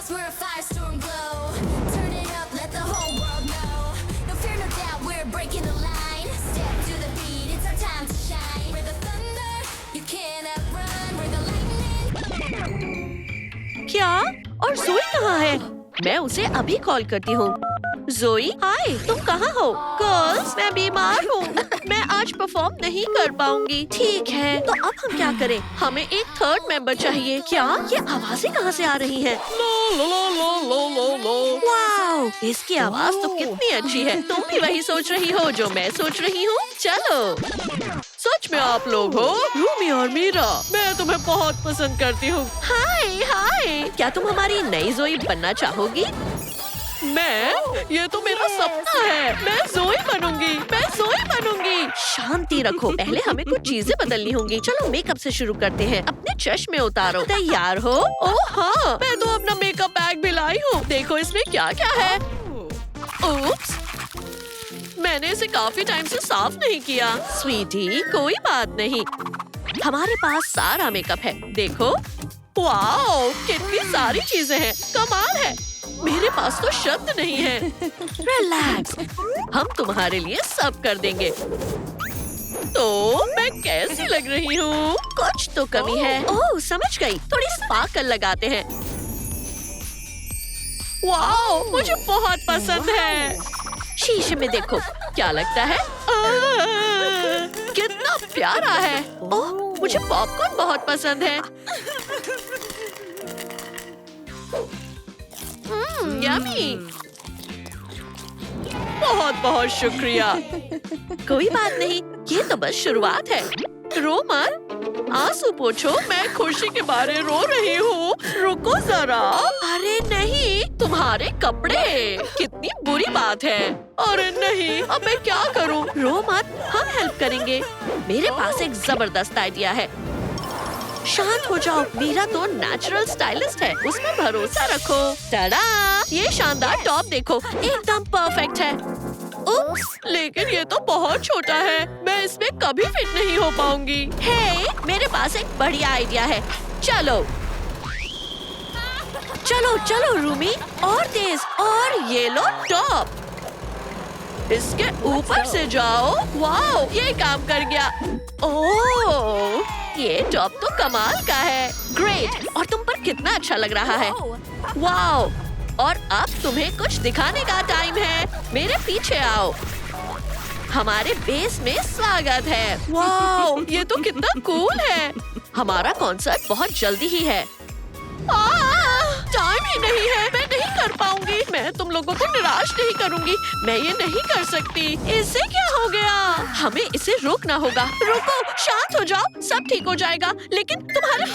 house where a firestorm glow. Turn it up, let the whole world know. No fear, no doubt, we're breaking the line. Step to the beat, it's our time to shine. We're the thunder, you can't outrun. We're the lightning. क्या? और जोई कहाँ है? मैं उसे अभी call करती हूँ। जोई, हाय, तुम कहाँ हो? गर्ल्स, मैं बीमार हूँ। मैं आज परफॉर्म नहीं कर पाऊंगी। ठीक है, तो अब हम क्या करें? हमें एक थर्ड मेंबर चाहिए। क्या? ये आवाजें कहाँ से आ रही हैं? वाओ, इसकी आवाज तो कितनी अच्छी है। तुम भी वही सोच रही हो जो मैं सोच रही हूँ? चलो। सच में आप लोग हो? रूमी और मीरा, मैं तुम्हें बहुत पसंद करती हूँ। हाय हाय, क्या तुम हमारी नई जोई बनना चाहोगी? मैं? ये तो मेरा सपना है। मैं जोई बनूंगी। मैं जोई बनूंगी। शांति रखो, पहले हमें कुछ चीजें बदलनी होंगी। चलो मेकअप से शुरू करते हैं। अपने चश्मे उतारो। तैयार हो? ओह हाँ, मैं तो अपना मेकअप बैग भी लाई हूँ। देखो इसमें क्या क्या है। उप्स, मैंने इसे काफी टाइम से साफ नहीं किया। स्वीटी, कोई बात नहीं, हमारे पास सारा मेकअप है। देखो, वाओ, कितनी सारी चीजें हैं। कमाल है। मेरे पास तो शब्द नहीं है। रिलैक्स, हम तुम्हारे लिए सब कर देंगे। तो मैं कैसी लग रही हूँ? कुछ तो कमी है। ओह, समझ गई। थोड़ी स्पार्कल लगाते हैं। वाओ, मुझे बहुत पसंद है। शीशे में देखो, क्या लगता है? कितना प्यारा है। ओह, मुझे पॉपकॉर्न बहुत पसंद है। यम्मी। बहुत बहुत शुक्रिया। कोई बात नहीं, ये तो बस शुरुआत है। रो मत, आंसू पोंछो। मैं खुशी के बारे रो रही हूँ। रुको जरा। अरे नहीं, तुम्हारे कपड़े। कितनी बुरी बात है। अरे नहीं, अब मैं क्या करूँ? रो मत, हम हेल्प करेंगे। मेरे पास एक जबरदस्त आइडिया है। शांत हो जाओ, मीरा तो नेचुरल स्टाइलिस्ट है, उसमें भरोसा रखो। टाडा, ये शानदार टॉप देखो, एकदम परफेक्ट है। उप्स, लेकिन ये तो बहुत छोटा है। मैं इसमें कभी फिट नहीं हो पाऊंगी। हे, मेरे पास एक बढ़िया आइडिया है। चलो चलो चलो रूमी, और तेज, और ये लो टॉप। इसके ऊपर से जाओ। वाओ, ये काम कर गया। ओह, ये टॉप तो कमाल का है। ग्रेट, और तुम पर कितना अच्छा लग रहा है। वाओ, और अब तुम्हें कुछ दिखाने का टाइम है। मेरे पीछे आओ। हमारे बेस में स्वागत है। वाओ, ये तो कितना कूल है। हमारा कॉन्सर्ट बहुत जल्दी ही है। टाइम ही नहीं है, मैं नहीं कर पाऊंगी। मैं तुम लोगों को निराश नहीं करूंगी। मैं ये नहीं कर सकती। इससे क्या हो गया? हमें इसे रोकना होगा। रुको, शांत हो जाओ, सब ठीक हो जाएगा। लेकिन तुम्हारे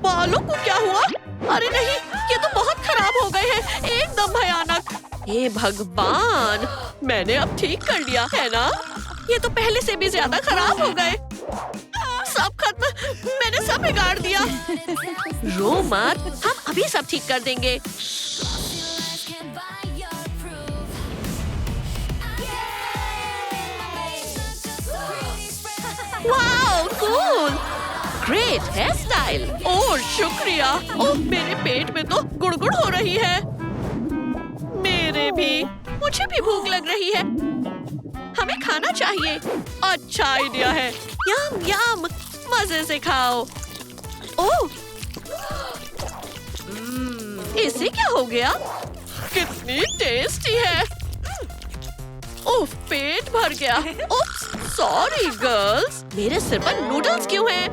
बालों को क्या हुआ? अरे नहीं, ये तो बहुत खराब हो गए हैं, एकदम भयानक। हे भगवान, मैंने अब ठीक कर लिया है ना? ये तो पहले से भी ज्यादा खराब हो गए। सब खत्म, मैंने सब बिगाड़ दिया। रो मत, हम अभी सब ठीक कर देंगे। Wow, cool, great hairstyle. Oh शुक्रिया। ओह, मेरे पेट में तो गुड़गुड़ हो रही है। मेरे भी, मुझे भी भूख लग रही है। हमें खाना चाहिए। अच्छा आइडिया है। यम यम, मजे से खाओ। ओह, इसे क्या हो गया? कितनी टेस्टी है। ओह, पेट भर गया। उप्स, सॉरी गर्ल्स। मेरे सिर पर नूडल्स क्यों हैं?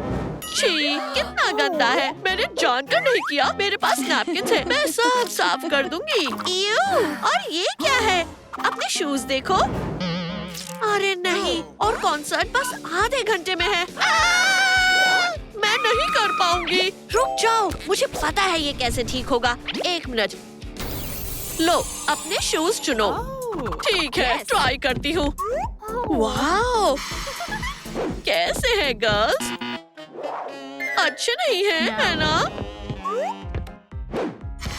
छी, कितना गंदा है। मैंने जानकर नहीं किया। मेरे पास नैपकिन है, मैं सब साफ कर दूंगी। ईयू, और ये क्या है? अपने शूज देखो। अरे नहीं, और कॉन्सर्ट बस आधे घंटे में है। मैं नहीं कर पाऊंगी। रुक जाओ, मुझे पता है ये कैसे ठीक होगा। एक मिनट। लो, अपने शूज चुनो। ठीक है, ट्राई करती हूँ। वाओ, कैसे हैं गर्ल्स? अच्छे नहीं है, है ना?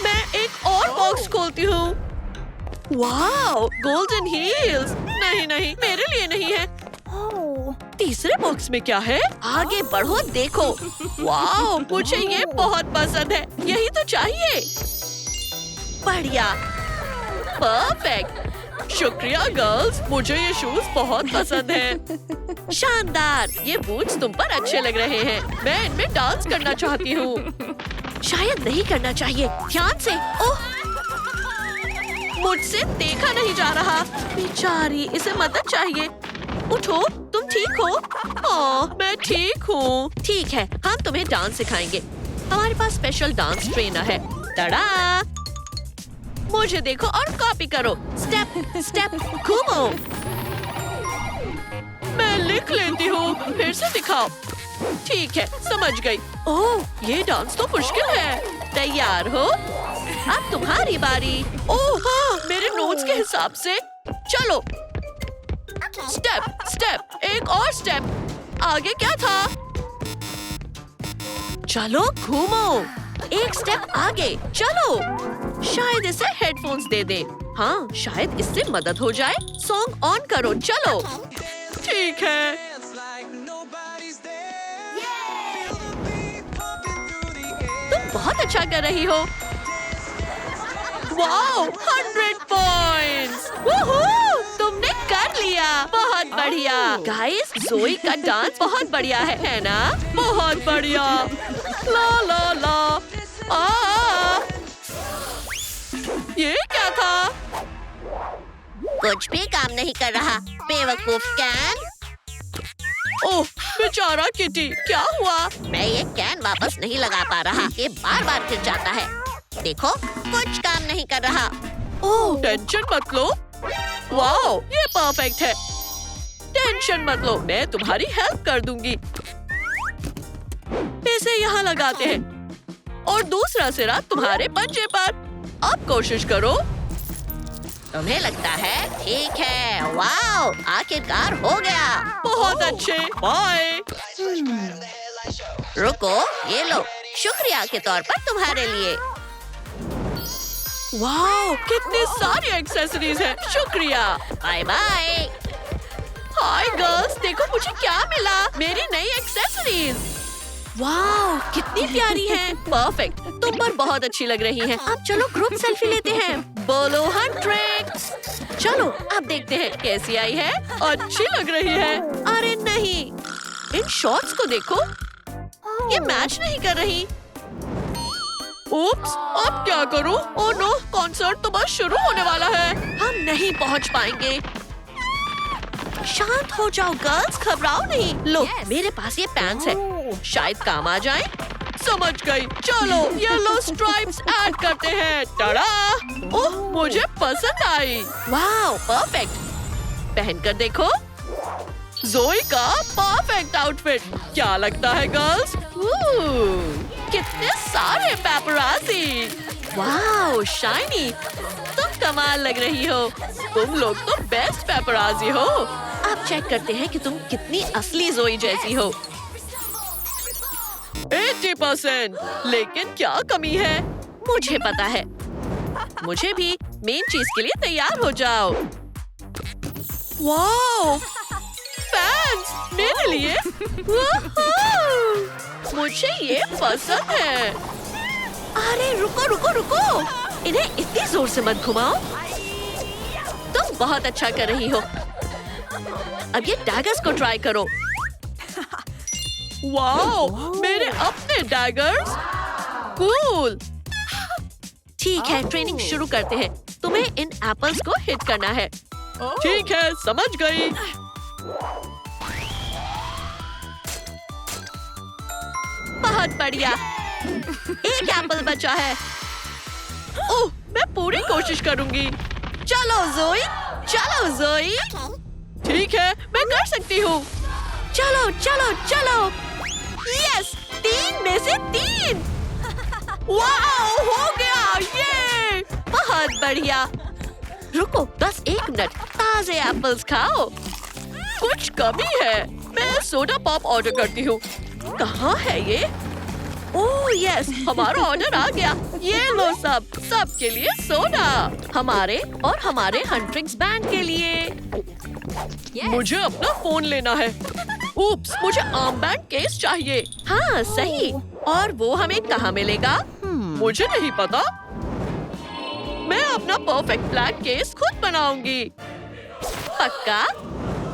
मैं एक और बॉक्स खोलती हूँ। Wow, golden heels. नहीं नहीं, मेरे लिए नहीं है। तीसरे बॉक्स में क्या है? आगे बढ़ो, देखो। वाओ, मुझे ये बहुत पसंद है। यही तो चाहिए। बढ़िया, परफेक्ट। शुक्रिया गर्ल्स, मुझे ये शूज बहुत पसंद हैं। शानदार, ये बूट्स तुम पर अच्छे लग रहे हैं। मैं इनमें डांस करना चाहती हूँ। शायद नहीं करना चाहिए, ध्यान से। ओह, मुझसे देखा नहीं जा रहा। बेचारी, इसे मदद चाहिए। उठो, तुम ठीक हो? ओह, मैं ठीक हूँ। ठीक है, हम तुम्हें डांस सिखाएंगे। हमारे पास स्पेशल डांस ट्रेनर है। तड़ा! मुझे देखो और कॉपी करो। स्टेप स्टेप, घूमो। मैं लिख लेती हूँ, फिर से दिखाओ। ठीक है, समझ गई। ओह, ये डांस तो मुश्किल है। तैयार हो? अब तुम्हारी बारी। ओह हाँ, मेरे नोट्स के हिसाब से। चलो, स्टेप स्टेप, एक और स्टेप। आगे क्या था? चलो घूमो, एक स्टेप आगे। चलो, शायद इसे हेडफोन्स दे दे। हाँ, शायद इससे मदद हो जाए। सॉन्ग ऑन करो, चलो। ठीक है। तुम बहुत अच्छा कर रही हो। Wow, 100 points. वूहू, तुमने कर लिया। बहुत बढ़िया। गाइस, ज़ोई का डांस बहुत बढ़िया है ना? बहुत बढ़िया। ला ला ला। ये क्या था? कुछ भी काम नहीं कर रहा, बेवकूफ कैन। ओह, बेचारा किटी, क्या हुआ? मैं ये कैन वापस नहीं लगा पा रहा, ये बार बार गिर जाता है। देखो, कुछ काम नहीं कर रहा। ओह, टेंशन मत लो। वाओ, ये परफेक्ट है। टेंशन मत लो, मैं तुम्हारी हेल्प कर दूंगी। इसे यहाँ लगाते हैं और दूसरा सिरा तुम्हारे पंजे पर। अब कोशिश करो। तुम्हें लगता है? ठीक है। वाओ, आखिरकार हो गया। बहुत अच्छे। बाय। रुको, ये लो, शुक्रिया के तौर पर तुम्हारे लिए। वाओ, कितने सारे एक्सेसरीज हैं। शुक्रिया। Bye bye. हाय गर्ल्स, देखो मुझे क्या मिला। मेरी नई एक्सेसरीज। वाओ, कितनी प्यारी हैं। परफेक्ट, तुम पर बहुत अच्छी लग रही हैं। अब चलो ग्रुप सेल्फी लेते हैं। बोलो 100। चलो, अब देखते हैं कैसी आई है। अच्छी लग रही है। अरे नहीं, इन शॉर्ट्स को देखो, ये मैच नहीं कर रही। उप्स, अब क्या करूं? ओह नो, कॉन्सर्ट तो बस शुरू होने वाला है। हम नहीं पहुंच पाएंगे। शांत हो जाओ गर्ल्स, घबराओ नहीं। लो, मेरे पास ये पैंट्स है, शायद काम आ जाए। समझ गई। चलो, येलो स्ट्राइप्स ऐड करते हैं। टड़ा! ओह, मुझे पसंद आई। Wow, perfect. पहनकर देखो। ज़ोई का परफेक्ट आउटफिट। क्या लगता है गर्ल्स? कितने सारे पेपराज़ी। वाओ, शाइनी, तुम कमाल लग रही हो। तुम लोग तो बेस्ट पेपराज़ी हो। अब चेक करते हैं कि तुम कितनी असली ज़ोई जैसी हो। 80%। लेकिन क्या कमी है? मुझे पता है। मुझे भी मेन चीज के लिए तैयार हो जाओ। वाओ, फैंस मेरे लिए। मुझे ये पसंद है। अरे रुको रुको रुको, इन्हें इतनी जोर से मत घुमाओ। तुम बहुत अच्छा कर रही हो। अब ये डैगर्स को ट्राई करो। वाओ, मेरे अपने डैगर्स। कूल। ठीक है, ट्रेनिंग शुरू करते हैं। तुम्हें इन एप्पल्स को हिट करना है। ठीक है, समझ गई। बहुत बढ़िया। एक एप्पल बचा है। ओह, मैं पूरी कोशिश करूंगी। चलो ज़ोई, चलो ज़ोई। ठीक है, मैं कर सकती हूँ। चलो चलो चलो। यस, 3 में से 3। वाओ, हो गया ये। बहुत बढ़िया। रुको, बस 1 मिनट। ताजे एप्पल्स खाओ। कुछ कमी है। मैं सोडा पॉप ऑर्डर करती हूँ। कहाँ है ये? ओह यस, हमारा ऑर्डर आ गया। ये लो सब के लिए सोडा। हमारे और हमारे हंट्रिक्स बैंड के लिए। मुझे अपना फोन लेना है। उप्स, मुझे आर्म बैंड केस चाहिए। हाँ सही। और वो हमें कहाँ मिलेगा? मुझे नहीं पता। अपना परफेक्ट ब्लैक केस खुद बनाऊंगी। पक्का?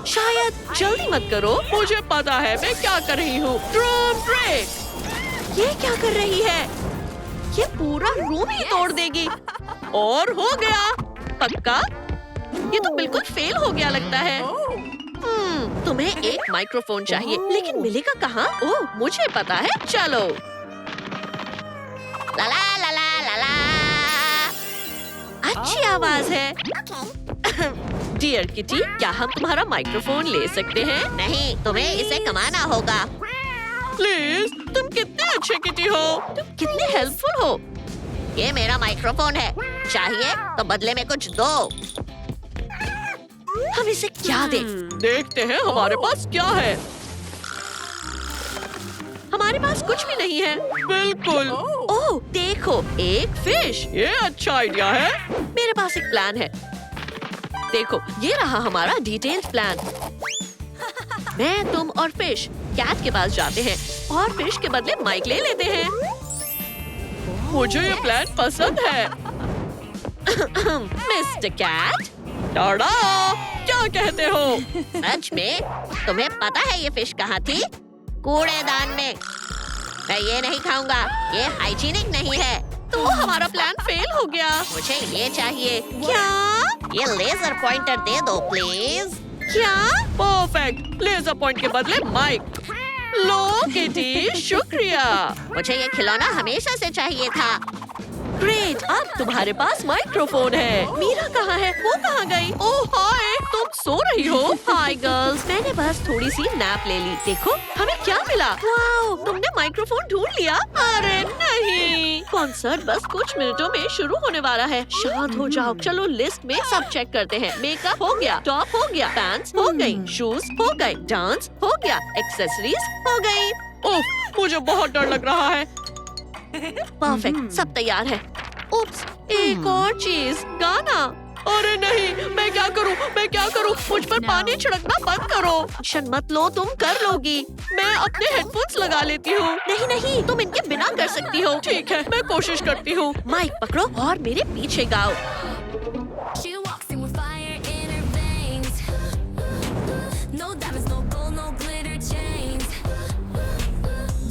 शायद जल्दी मत करो, मुझे पता है मैं क्या कर रही हूँ। Drum brake. ये क्या कर रही है? ये पूरा रूम ही तोड़ देगी। और हो गया। पक्का? ये तो बिल्कुल फेल हो गया लगता है। तुम्हें एक माइक्रोफोन चाहिए, लेकिन मिलेगा कहाँ? ओह, मुझे पता है। चलो। ला ला ला ला ला ला। अच्छी आवाज है। डियर किटी, क्या हम तुम्हारा माइक्रोफोन ले सकते हैं? नहीं, तुम्हें इसे कमाना होगा। प्लीज, तुम कितने अच्छे किटी हो। तुम कितने हेल्पफुल हो। ये मेरा माइक्रोफोन है, चाहिए तो बदले में कुछ दो। हम इसे क्या दें? देखते हैं हमारे पास क्या है। हमारे पास कुछ भी नहीं है। बिल्कुल। ओह, देखो, एक फिश। ये अच्छा आइडिया है। मेरे पास एक प्लान है। देखो, ये रहा हमारा डिटेल्ड प्लान। मैं, तुम और फिश कैट के पास जाते हैं और फिश के बदले माइक ले लेते हैं। मुझे ये प्लान पसंद है। मिस्टर कैट, टाड़ा, क्या कहते हो? सच में? तुम्हें पता है ये फिश कहाँ थी? कूड़ेदान में। मैं ये नहीं खाऊंगा, ये हाइजीनिक नहीं है। तो हमारा प्लान फेल हो गया। मुझे ये चाहिए। क्या? ये लेजर पॉइंटर दे दो प्लीज। क्या? परफेक्ट। लेजर पॉइंट के बदले माइक। लो किटी, शुक्रिया। मुझे ये खिलौना हमेशा से चाहिए था। ग्रेट, अब तुम्हारे पास माइक्रोफोन है। मीरा कहाँ है? वो कहाँ गई? ओह हाय, तुम सो रही हो? हाय गर्ल्स, मैंने बस थोड़ी सी नैप ले ली। देखो, हमें क्या मिला? वाओ, तुमने माइक्रोफोन ढूंढ लिया? अरे नहीं, कॉन्सर्ट बस कुछ मिनटों में शुरू होने वाला है। शांत हो जाओ। चलो लिस्ट में सब चेक करते हैं। मेकअप हो गया, टॉप हो गया, पैंट्स हो गई, शूज हो गए, डांस हो गया, एक्सेसरीज हो गई। ओह, मुझे बहुत डर लग रहा है। परफेक्ट, सब तैयार है। उप्स, एक और चीज, गाना। अरे नहीं, मैं क्या करूं? मैं क्या करूं? मुझ पर पानी छिड़कना बंद करो। टेंशन मत लो, तुम कर लोगी। मैं अपने हेडफोन्स लगा लेती हूँ। नहीं नहीं, तुम इनके बिना कर सकती हो। ठीक है, मैं कोशिश करती हूँ। माइक पकड़ो और मेरे पीछे गाओ। She walks in with fire in her veins. No diamonds, no gold, no glitter chains.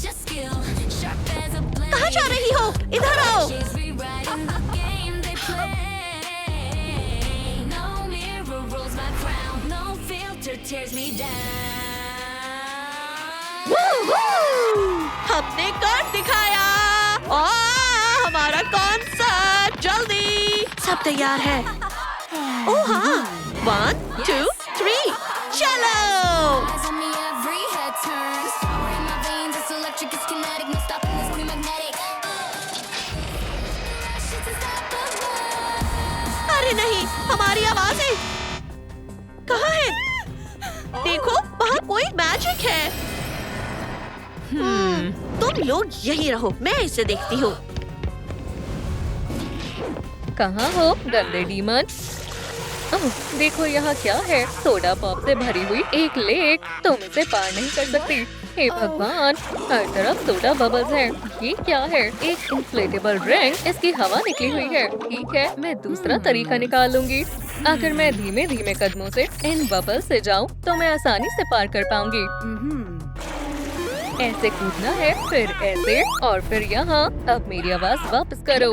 Just skill, sharp as a blade. कहाँ जा रही हो? इधर आओ। She's rewriting the game they play. No mirror rolls my crown. No filter tears me down. हमने कर दिखाया। हमारा कॉन्सर्ट, जल्दी। सब तैयार है। ओह हाँ, 1, 2, 3, चलो। Eyes on me, every head turns. Power in my veins, it's electric, it's kinetic. No stopping this queen magnetic. Rush, it's unstoppable. अरे नहीं, हमारी आवाजें कहाँ है? देखो, वहाँ कोई मैजिक है। तुम लोग यही रहो, मैं इसे देखती हूँ। कहाँ हो गंदे डीमन? ओह, देखो यहाँ क्या है? सोडा पॉप से भरी हुई एक लेक। तुम इसे पार नहीं कर सकती। हे भगवान, हर तरफ सोडा बबल्स हैं। ये क्या है? एक इन्फ्लेटेबल ड्रिंक। इसकी हवा निकली हुई है। ठीक है, मैं दूसरा तरीका निकाल लूंगी। अगर मैं धीमे धीमे कदमों से इन बबल्स से जाऊँ तो मैं आसानी से पार कर पाऊंगी। ऐसे कूदना है, फिर ऐसे और फिर यहाँ। अब मेरी आवाज वापस करो।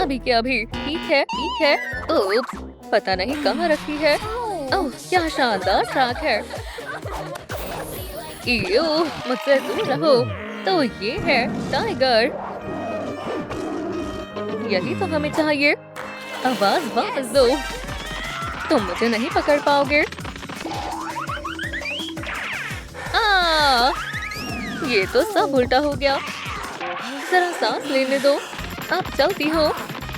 अभी क्या अभी? ठीक है, ठीक है। ओप्स, पता नहीं कहाँ रखी है। ओह, क्या शानदार ट्रैक है। इयो, मुझसे दूर रहो। तो ये है टाइगर। यही तो हमें चाहिए। आवाज वापस दो। तुम मुझे नहीं पकड़ पाओगे। ये तो सब उल्टा हो गया। जरा सांस लेने दो। अब चलती हो।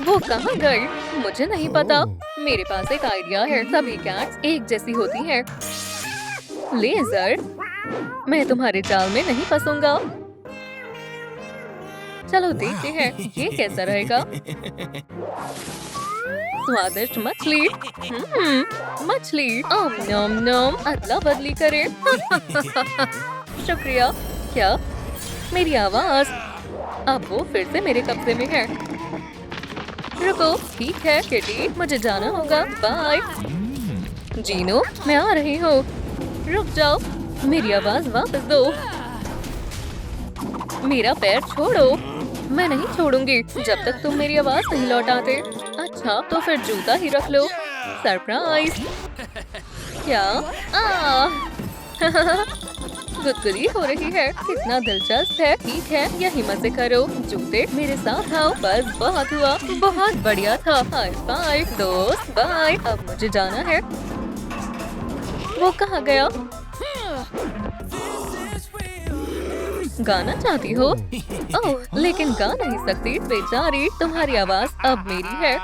वो कहाँ गई? मुझे नहीं पता। मेरे पास एक आइडिया है। सभी कैट्स एक जैसी होती हैं। लेजर, मैं तुम्हारे जाल में नहीं फंसूंगा। चलो देखते हैं ये कैसा रहेगा। स्वादिष्ट मछली। मछली। नम नम। अदला बदली करे। शुक्रिया। क्या? मेरी आवाज। अब वो फिर से मेरे कब्जे में है। रुको। ठीक है किटी, मुझे जाना होगा। बाय। जीनो, मैं आ रही हूँ। रुक जाओ, मेरी आवाज वापस दो। मेरा पैर छोड़ो। मैं नहीं छोड़ूंगी जब तक तुम मेरी आवाज नहीं लौटाते। अच्छा, तो फिर जूता ही रख लो। सरप्राइज। क्या? गुदगुदी हो रही है। कितना दिलचस्प है। ठीक है, यही मजे करो। जूते मेरे साथ आओ। बस बहुत हुआ, बहुत बढ़िया था। हाई फाइव दोस्त। बाय। अब मुझे जाना है। वो कहाँ गया? गाना चाहती हो? ओह, लेकिन गा नहीं सकती बेचारी। तुम्हारी आवाज अब मेरी है।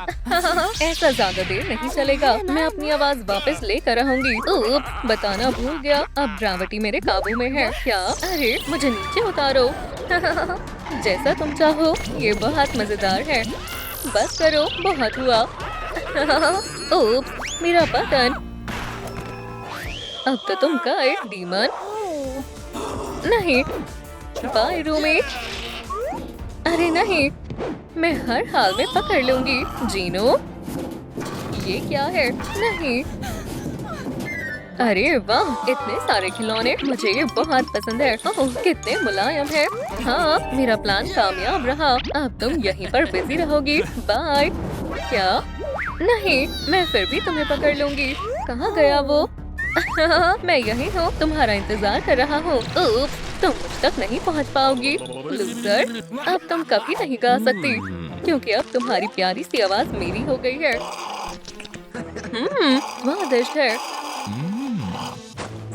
ऐसा ज्यादा देर नहीं चलेगा। मैं अपनी आवाज वापस लेकर रहूंगी। उप, बताना भूल गया। अब ग्रेविटी मेरे काबू में है। क्या? अरे, मुझे नीचे उतारो। जैसा तुम चाहो। ये बहुत मजेदार है। बस करो, बहुत हुआ। उप, मेरा बटन। अब तो तुम गए डीमन। नहीं। Bye roommate. अरे नहीं, मैं हर हाल में पकड़ लूंगी। जीनो, ये क्या है? नहीं। अरे वाह, इतने सारे खिलौने। मुझे ये बहुत पसंद है। ओह, कितने मुलायम है। हाँ, मेरा प्लान कामयाब रहा। अब तुम यहीं पर बिजी रहोगी। बाय। क्या? नहीं, मैं फिर भी तुम्हें पकड़ लूंगी। कहाँ गया वो? मैं यही हूँ, तुम्हारा इंतजार कर रहा हूँ। उफ, तुम मुझ तक नहीं पहुँच पाओगी लूजर। अब तुम कभी नहीं गा सकती क्योंकि अब तुम्हारी प्यारी सी आवाज मेरी हो गई है। स्वादिष्ट है।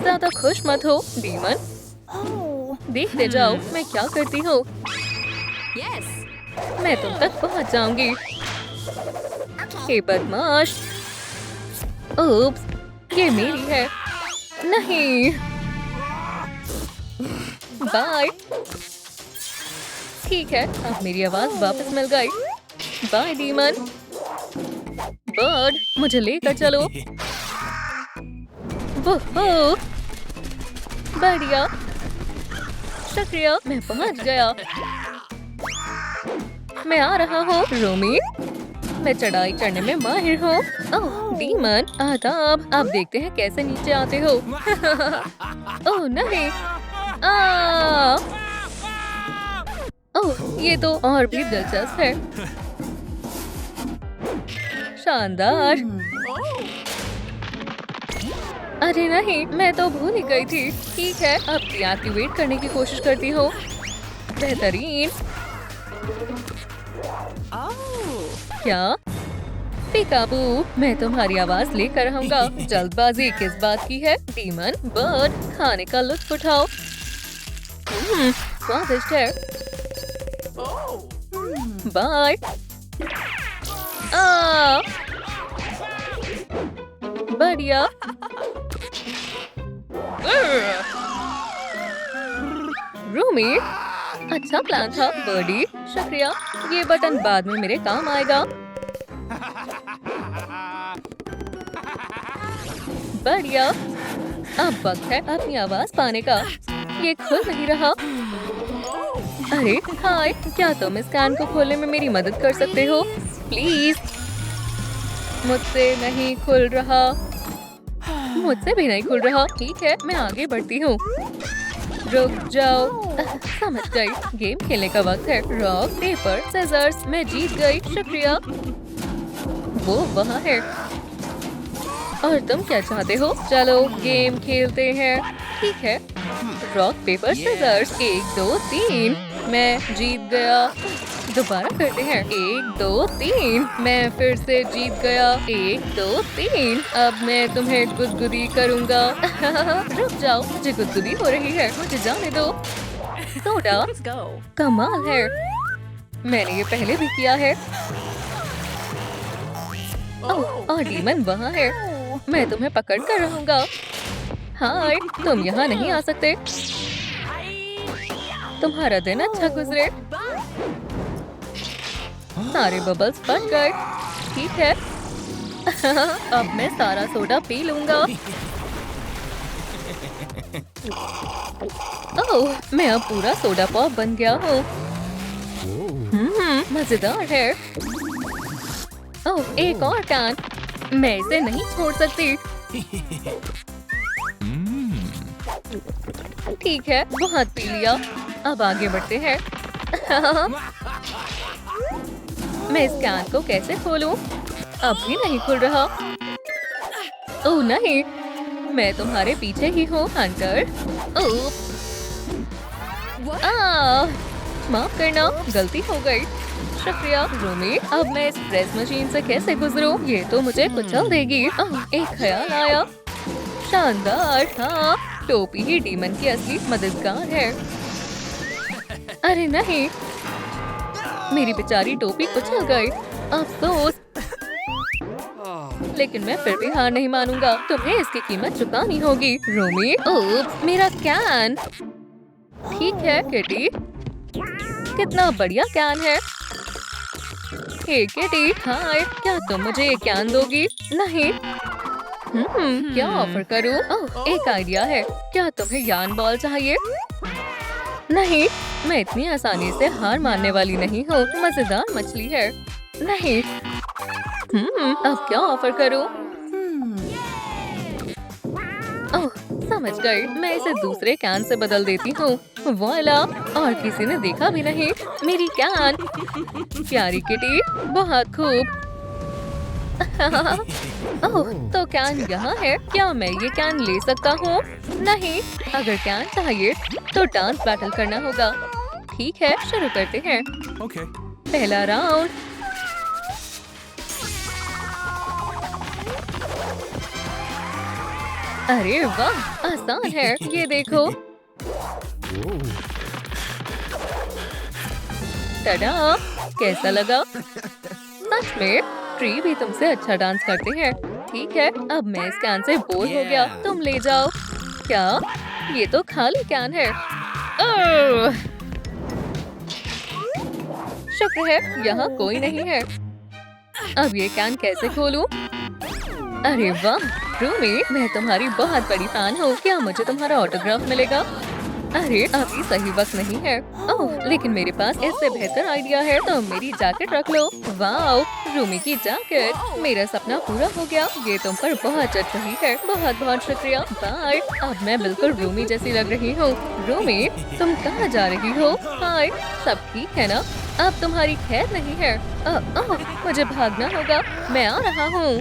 ज्यादा खुश मत हो डीमन। देखते जाओ मैं क्या करती हूँ। मैं तुम तक पहुँच जाऊंगी। हे बदमाश। उप्स, ये मेरी है। नहीं। बाय। ठीक है, अब मेरी आवाज वापस मिल गई। Bye demon. बर्ड, मुझे लेकर चलो। वोहो, बढ़िया। शुक्रिया, मैं पहुंच गया। मैं आ रहा हूँ रोमी। मैं चढ़ाई चढ़ने में माहिर हूँ। ओह डीमन, आदाब। आप देखते हैं कैसे नीचे आते हो। ओह नहीं। ओह, ये तो और भी दिलचस्प है। शानदार। अरे नहीं, मैं तो भूल ही गई थी। ठीक है, अब डीएक्टिवेट करने की कोशिश करती हूँ। बेहतरीन। क्या? पिकाबू, मैं तुम्हारी आवाज लेकर आऊंगा। जल्दबाजी किस बात की है? डीमन बर्ड, खाने का लुत्फ उठाओ। स्वादिष्ट है। बाय। बढ़िया। रूमी, अच्छा प्लान था बर्डी। शुक्रिया, ये बटन बाद में मेरे काम आएगा। बढ़िया। अब वक्त है अपनी आवाज पाने का। ये खुल नहीं रहा। अरे हाय, क्या तुम इस कैन को खोलने में मेरी मदद कर सकते हो प्लीज? मुझसे नहीं खुल रहा। मुझसे भी नहीं खुल रहा। ठीक है, मैं आगे बढ़ती हूँ। रुक जाओ। समझ गई, गेम खेलने का वक्त है। रॉक पेपर सीजर्स, मैं जीत गई। शुक्रिया। वो वहाँ है। और तुम क्या चाहते हो? चलो गेम खेलते हैं। ठीक है, रॉक पेपर सीजर्स। 1 2 3। मैं जीत गया। दोबारा करते हैं। 1 2 3। मैं फिर से जीत गया। 1 2 3। अब मैं तुम्हें गुदगुदी करूंगा। रुक जाओ, मुझे गुदगुदी हो रही है। मुझे जाने दो। सोडा, कमाल है। मैंने ये पहले भी किया है। ओह, और डीमन वहाँ है। मैं तुम्हें पकड़ कर रहूंगा। हाय, तुम यहाँ नहीं आ सकते। तुम्हारा दिन अच्छा गुजरे। सारे बबल्स फट गए। ठीक है। अब मैं सारा सोडा पी लूंगा। ओह, मैं अब पूरा सोडा पॉप बन गया हूँ। मजेदार है। ओह, एक और कैन। मैं इसे नहीं छोड़ सकती। ठीक है, बहुत पी लिया। अब आगे बढ़ते हैं। मैं इस कैन को कैसे खोलूं? अब भी नहीं खुल रहा। ओह नहीं, मैं तुम्हारे पीछे ही हूँ हंटर। ओह, माफ करना, गलती हो गई। शुक्रिया रूमी। अब मैं इस प्रेस मशीन से कैसे गुजरूं? ये तो मुझे कुचल देगी। एक ख्याल आया। शानदार, हाँ, टोपी ही डीमन की असली मददगार है। अरे नहीं, मेरी बेचारी टोपी कुचल गई। अफसोस, लेकिन मैं फिर भी हार नहीं मानूंगा। तुम्हें इसकी कीमत चुकानी होगी रूमी। ओह, मेरा कैन। ठीक है किटी, कितना बढ़िया कैन है। हे किटी, हाय, क्या तुम मुझे ये कैन दोगी? नहीं। क्या ऑफर करूं? ओह, एक आइडिया है। क्या तुम्हें यान बॉल चाहिए? नहीं, मैं इतनी आसानी से हार मानने वाली नहीं हूँ। मजेदार मछली है। नहीं। अब क्या ऑफर करूं? ओह, समझ गई। मैं इसे दूसरे कैन से बदल देती हूँ। वाला, और किसी ने देखा भी नहीं। मेरी कैन। प्यारी किटी, बहुत खूब। ओह, तो कैन यहाँ है। क्या मैं ये कैन ले सकता हूँ? नहीं, अगर कैन चाहिए तो डांस बैटल करना होगा। ठीक है, शुरू करते हैं। Okay. पहला राउंड। अरे वाह, आसान है। ये देखो। टडा, कैसा लगा? सच में ट्री भी तुमसे अच्छा डांस करते हैं। ठीक है, अब मैं इस कैन से बोर हो गया। तुम ले जाओ। क्या? ये तो खाली कैन है। ओह! शुक्र है यहाँ कोई नहीं है। अब ये कैन कैसे खोलूं? अरे वाह रूमी, मैं तुम्हारी बहुत बड़ी फैन हूँ। क्या मुझे तुम्हारा ऑटोग्राफ मिलेगा? अरे अभी सही वक्त नहीं है। ओह, लेकिन मेरे पास इससे बेहतर आइडिया है। तो मेरी जैकेट रख लो। वाओ, रूमी की जैकेट। मेरा सपना पूरा हो गया। ये तुम पर बहुत जच रही है। बहुत बहुत शुक्रिया। बाय। अब मैं बिल्कुल रूमी जैसी लग रही हूँ। रूमी, तुम कहाँ जा रही हो? हाय, सब ठीक है ना? अब तुम्हारी खैर नहीं है। मुझे भागना होगा। मैं आ रहा हूँ।